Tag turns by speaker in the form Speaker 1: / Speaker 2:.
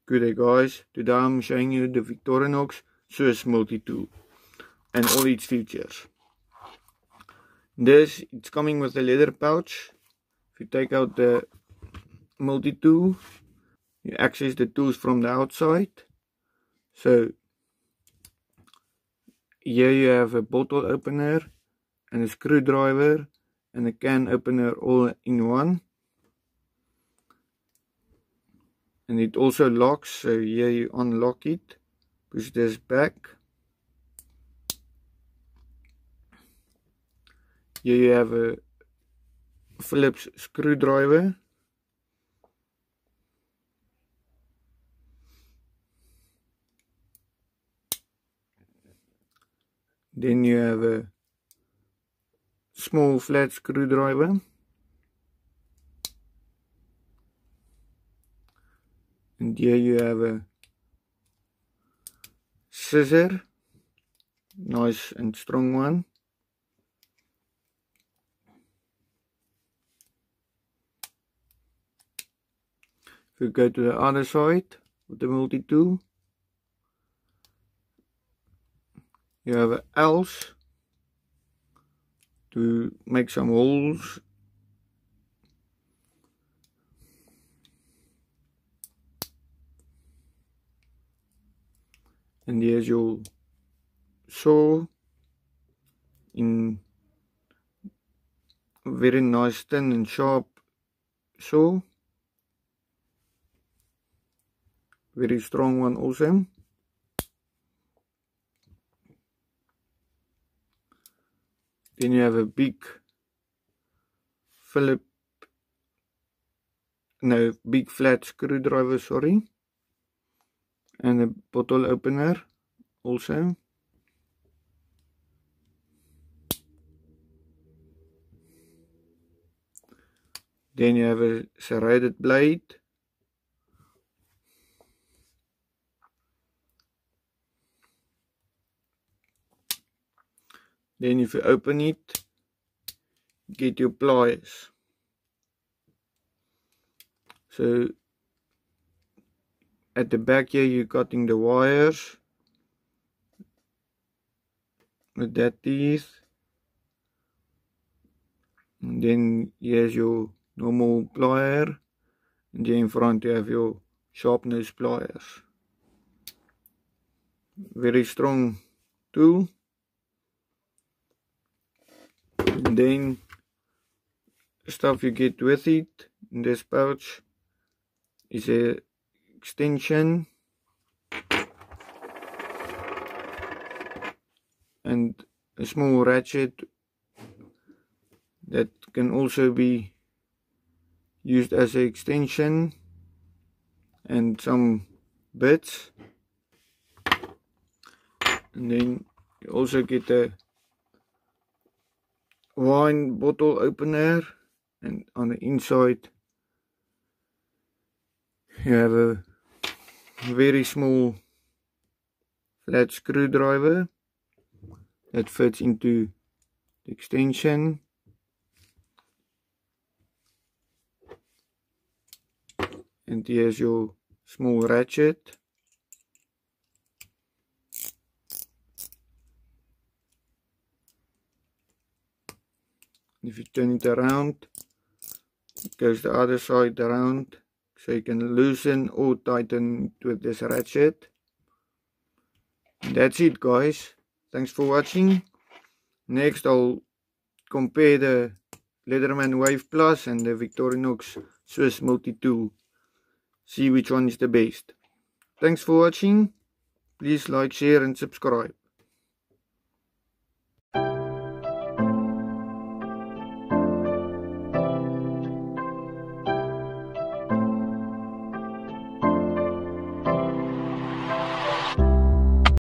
Speaker 1: Good day guys, today I'm showing you the Victorinox Swiss multi-tool and all its features. It's coming with a leather pouch. If you take out the multi-tool, you access the tools from the outside. So here you have a bottle opener and a screwdriver and a can opener all in one. And it also locks, so here you unlock it, push this back. Here you have a Phillips screwdriver. Then you have a small flat screwdriver. And here you have a scissor, nice and strong one. If you go to the other side with the multi-tool, you have a else to make some holes. And here's your saw in a very nice thin and sharp saw. Very strong one also. Then you have a big big flat screwdriver, sorry. And a bottle opener also. Then you have a serrated blade. Then if you open it, get your pliers. So at the back here you're cutting the wires with that teeth. And then here's your normal plier. And then in front you have your sharp nose pliers. Very strong tool. And then stuff you get with it in this pouch is a extension and a small ratchet that can also be used as an extension, and some bits. And then you also get a wine bottle opener, and on the inside you have a very small flat screwdriver that fits into the extension. And here's your small ratchet. If you turn it around, it goes the other side around, so you can loosen or tighten it with this ratchet. And that's it guys, thanks for watching. Next I'll compare the LEATHERMAN Wave Plus and the Victorinox Swiss multi-tool, see which one is the best. Thanks for watching, please like, share and subscribe.